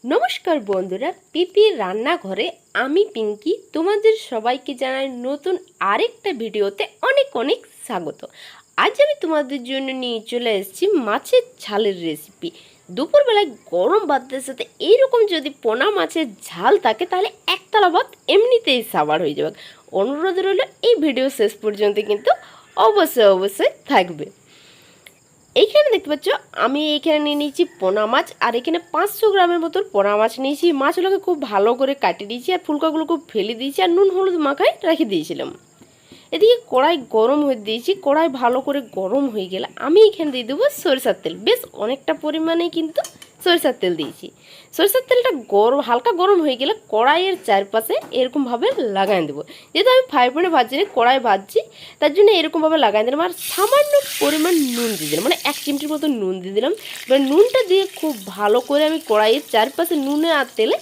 নমস্কার বন্ধুরা, পিপির রান্নাঘরে আমি পিঙ্কি তোমাদের সবাইকে জানাই নতুন আরেকটা ভিডিওতে অনেক অনেক স্বাগত। আজ আমি তোমাদের জন্য নিয়ে চলে এসেছি মাছের ঝালের রেসিপি। দুপুরবেলায় গরম ভাতের সাথে এইরকম যদি পোনা মাছের ঝাল থাকে তাহলে একতলা ভাত এমনিতেই সাবার হয়ে যাবে। অনুরোধ রইল এই ভিডিও শেষ পর্যন্ত কিন্তু অবশ্যই থাকবে। এইখানে দেখতে পাচ্ছ আমি এইখানে নিয়ে নিয়েছি পোনা মাছ, আর এখানে 500 গ্রামের মতো পোনা মাছ নিয়েছি। মাছগুলোকে খুব ভালো করে কাটিয়ে দিয়েছি আর ফুলকাগুলো খুব ফেলে দিয়েছি আর নুন হলুদ মাখায় রেখে দিয়েছিলাম। এদিকে কড়াই গরম হয়ে দিয়েছি। কড়াই ভালো করে গরম হয়ে গেলে আমি এখানে দিয়ে দেবো সরিষার তেল। বেশ অনেকটা পরিমাণে কিন্তু সরিষার তেল দিয়েছি। সরিষার তেলটা হালকা গরম হয়ে গেলে কড়াইয়ের চারপাশে এরকমভাবে লাগাই দেবো। যেহেতু আমি ফ্রাই প্যানে ভাজছি না, কড়াই ভাজছি, তার জন্য এরকমভাবে লাগাই দিলাম। আর সামান্য পরিমাণ নুন দিয়ে দিলাম, মানে 1 চিমটির মতো নুন দিয়ে দিলাম। এবার নুনটা দিয়ে খুব ভালো করে আমি কড়াইয়ের চারপাশে নুনে আর তেলে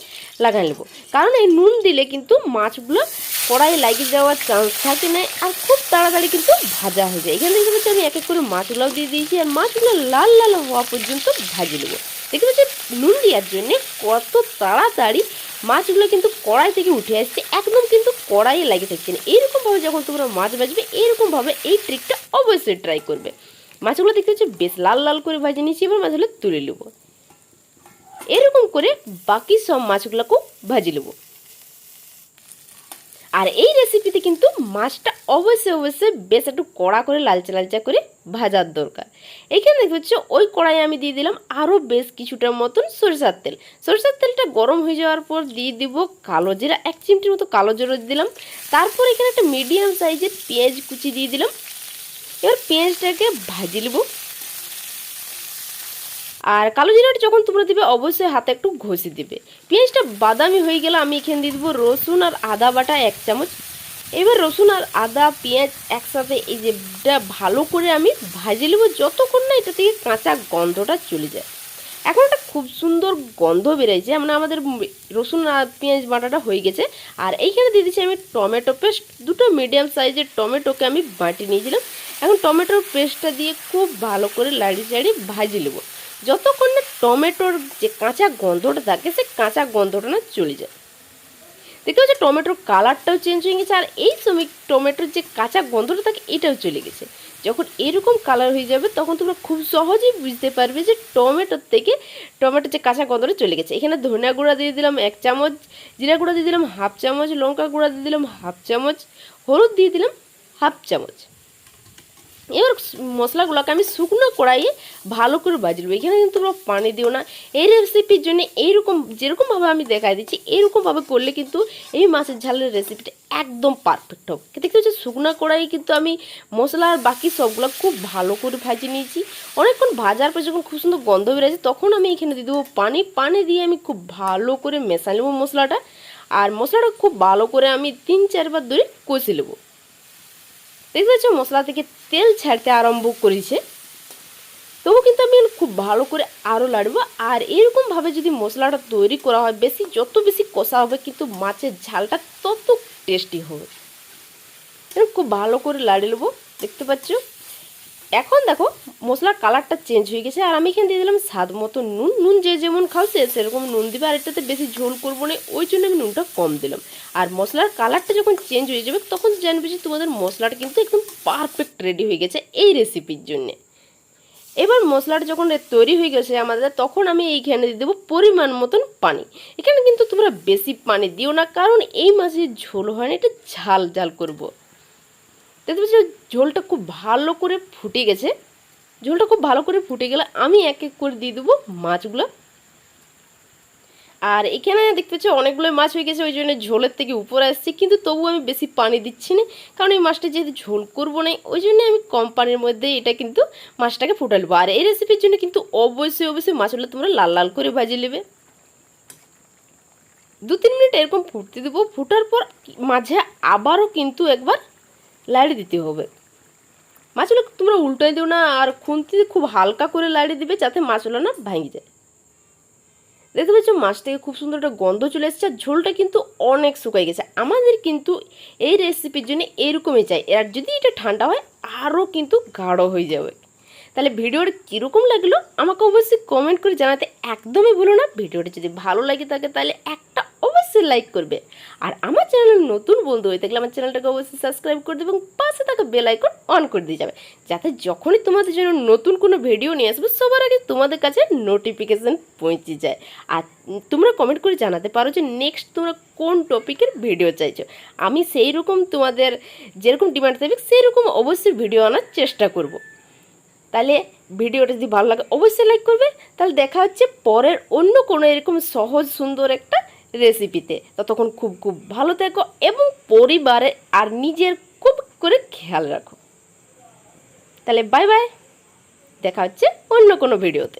লাগাই নেবো, কারণ এই নুন দিলে কিন্তু মাছগুলো কড়াইয়ে লাগিয়ে যাওয়ার চান্স থাকে না আর খুব তাড়াতাড়ি কিন্তু ভাজা হয়ে যায়। এখানে দেখতে পাচ্ছি আমি এক এক করে মাছগুলোও দিয়ে দিয়েছি আর মাছগুলো লাল লাল হওয়া পর্যন্ত ভাজি নেবো। দেখতে পাচ্ছি নুন দেওয়ার জন্যে কত তাড়াতাড়ি মাছগুলো কিন্তু কড়াই থেকে উঠে আসছে, একদম কিন্তু কড়াইয়ে লাগিয়ে থাকছে না। এইরকমভাবে যখন তোমরা মাছ ভাজবে এইরকমভাবে এই ট্রিকটা অবশ্যই ট্রাই করবে। মাছগুলো দেখতে পাচ্ছি বেশ লাল লাল করে ভাজে নিয়েছি। এবার মাছগুলো তুলে নেবো। এরকম করে বাকি সব মাছগুলোকেও ভাজি নেবো। আর এই রেসিপিতে কিন্তু মাছটা অবশ্যই বেশ একটু কড়া করে লালচা লালচা করে ভাজার দরকার। এখানে দেখতে পাচ্ছ ওই কড়াইয়ে আমি দিয়ে দিলাম আরও বেশ কিছুটার মতন সরিষার তেল। সরিষার তেলটা গরম হয়ে যাওয়ার পর দিয়ে দিব কালো জিরা, 1 চিমটির মতো কালো জিরা দিলাম। তারপর এখানে একটা মিডিয়াম সাইজের পেঁয়াজ কুচি দিয়ে দিলাম। এবার পেঁয়াজটাকে ভাজি নেব। আর কালো জিরাটা যখন তোমরা দিবে অবশ্যই হাতে একটু ঘষে দিবে। পেঁয়াজটা বাদামি হয়ে গেলে আমি এখানে দিয়ে দেবো রসুন আর আদা বাটা 1 চামচ। এবার রসুন আর আদা পেঁয়াজ একসাথে এই যেটা ভালো করে আমি ভাজে নেবো যতক্ষণ না এটা থেকে কাঁচা গন্ধটা চলে যায়। এখন একটা খুব সুন্দর গন্ধ বেরোয়ছে, মানে আমাদের রসুন আর পেঁয়াজ বাটাটা হয়ে গেছে। আর এইখানে দিয়ে দিচ্ছি আমি টমেটো পেস্ট। দুটো মিডিয়াম সাইজের টমেটোকে আমি বাটি নিয়েছিলাম। এখন টমেটোর পেস্টটা দিয়ে খুব ভালো করে লাড়িয়ে চাড়িয়ে ভাজি নেবো যতক্ষণ না টমেটোর যে কাঁচা গন্ধটা থাকে সে কাঁচা গন্ধটা না চলে যায়। দেখতে পাচ্ছি টমেটোর কালারটাও চেঞ্জ হয়ে গেছে আর এই সময় টমেটোর যে কাঁচা গন্ধটা থাকে এটাও চলে গেছে। যখন এরকম কালার হয়ে যাবে তখন তোমরা খুব সহজেই বুঝতে পারবে যে টমেটোর যে কাঁচা গন্ধটা চলে গেছে। এখানে ধনিয়া গুঁড়া দিয়ে দিলাম 1 চামচ, জিরা গুঁড়া দিয়ে দিলাম 1/2 চামচ, লঙ্কা গুঁড়া দিয়ে দিলাম 1/2 চামচ, হলুদ দিয়ে দিলাম 1/2 চামচ। এবার মশলাগুলোকে আমি শুকনো কড়াইয়ে ভালো করে ভাজি নেবো। এখানে কিন্তু তোমরা পানি দিও না। এই রেসিপির জন্য এইরকম যেরকমভাবে আমি দেখাই দিচ্ছি এইরকমভাবে করলে কিন্তু এই মাছের ঝালের রেসিপিটা একদম পারফেক্ট হবে। দেখতে হচ্ছে শুকনো কড়াইয়ে কিন্তু আমি মশলা আর বাকি সবগুলো খুব ভালো করে ভাজি নিয়েছি। অনেকক্ষণ ভাজার পর যখন খুব সুন্দর গন্ধ বেরোচ্ছে তখন আমি এখানে দিয়ে দেবো পানি দিয়ে আমি খুব ভালো করে মেশা নেবো মশলাটা। আর মশলাটা খুব ভালো করে আমি 3-4 বার ধরে কষে নেবো। দেখতে পাচ্ছ মশলা থেকে তেল ছাড়তে আরম্ভ করেছে, তবু কিন্তু আমি খুব ভালো করে আরও লাড়বো। আর এরকমভাবে যদি মশলাটা তৈরি করা হয় যত বেশি কষা হবে কিন্তু মাছের ঝালটা তত টেস্টি হবে। খুব ভালো করে লাড়িয়ে নেবো। দেখতে পাচ্ছ এখন দেখো মশলার কালারটা চেঞ্জ হয়ে গেছে। আর আমি এখানে দিয়ে দিলাম স্বাদ মতো নুন যে যেমন খাও সেরকম নুন দিবে। আর এটাতে বেশি ঝোল করবো না, ওই জন্য আমি নুনটা কম দিলাম। আর মশলার কালারটা যখন চেঞ্জ হয়ে যাবে তখন জানবে যে তোমাদের মশলাটা কিন্তু একদম পারফেক্ট রেডি হয়ে গেছে এই রেসিপির জন্যে। এবার মশলাটা যখন তৈরি হয়ে গেছে আমাদের তখন আমি এইখানে দিয়ে দেবো পরিমাণ মতন পানি। এখানে কিন্তু তোমরা বেশি পানি দিও না, কারণ এই মাছের ঝোল হয় না, এটা ঝাল করবো। দেখতে পাচ্ছি ঝোলটা খুব ভালো করে ফুটে গেছে। ঝোলটা খুব ভালো করে ফুটে গেলে আমি এক এক করে দিয়ে দেবো মাছগুলো। আর এখানে দেখতে পাচ্ছি অনেকগুলো মাছ হয়ে গেছে, ওই জন্য ঝোলের থেকে উপরে আসছে, কিন্তু তবু আমি বেশি পানি দিচ্ছি না, কারণ এই মাছটা যেহেতু ঝোল করবো না ওই জন্য আমি কম পানির মধ্যে এটা কিন্তু মাছটাকে ফুটালবো। আর এই রেসিপির জন্য কিন্তু অবশ্যই মাছগুলো তোমরা লাল লাল করে ভাজে নেবে। 2-3 মিনিট এরকম ফুটতে দেবো। ফুটার পর মাঝে আবারও কিন্তু একবার লাড়িয়ে দিতে হবে। মাছগুলো তোমরা উল্টাই দিও না, আর খুন্তি খুব হালকা করে লাড়িয়ে দিবে যাতে মাছগুলো না ভেঙে যায়। দেখতে পাচ্ছ মাছ থেকে খুব সুন্দর একটা গন্ধ চলে এসেছে আর ঝোলটা কিন্তু অনেক শুকাই গেছে। আমাদের কিন্তু এই রেসিপির জন্য এরকমই চাই, আর যদি এটা ঠান্ডা হয় আরও কিন্তু গাঢ় হয়ে যাবে। তাহলে ভিডিওটা কীরকম লাগলো আমাকে অবশ্যই কমেন্ট করে জানাতে একদমই ভুলো না। ভিডিওটা যদি ভালো লাগে থাকে তাহলে একটা অবশ্যই লাইক করবে, আর আমার চ্যানেল নতুন বন্ধু হয়ে থাকলে আমার চ্যানেলটাকে অবশ্যই সাবস্ক্রাইব করে দেবে এবং পাশে থাকা বেল আইকন অন করে দিয়ে যাবে, যাতে যখনই তোমাদের জন্য নতুন কোনো ভিডিও নিয়ে আসবে সবার আগে তোমাদের কাছে নোটিফিকেশান পৌঁছে যায়। আর তোমরা কমেন্ট করে জানাতে পারো যে নেক্সট তোমরা কোন টপিকের ভিডিও চাইছো, আমি সেই রকম তোমাদের যেরকম ডিমান্ড থাকবে সেই রকম অবশ্যই ভিডিও আনার চেষ্টা করব। তাহলে ভিডিওটা যদি ভালো লাগে অবশ্যই লাইক করবে। তাহলে দেখা হচ্ছে পরের অন্য কোনো এরকম সহজ সুন্দর একটা রেসিপিতে। ততক্ষণ খুব খুব ভালো থেকো এবং পরিবারের আর নিজের খুব করে খেয়াল রাখো। তাহলে বাই বাই, দেখা হচ্ছে অন্য কোনো ভিডিওতে।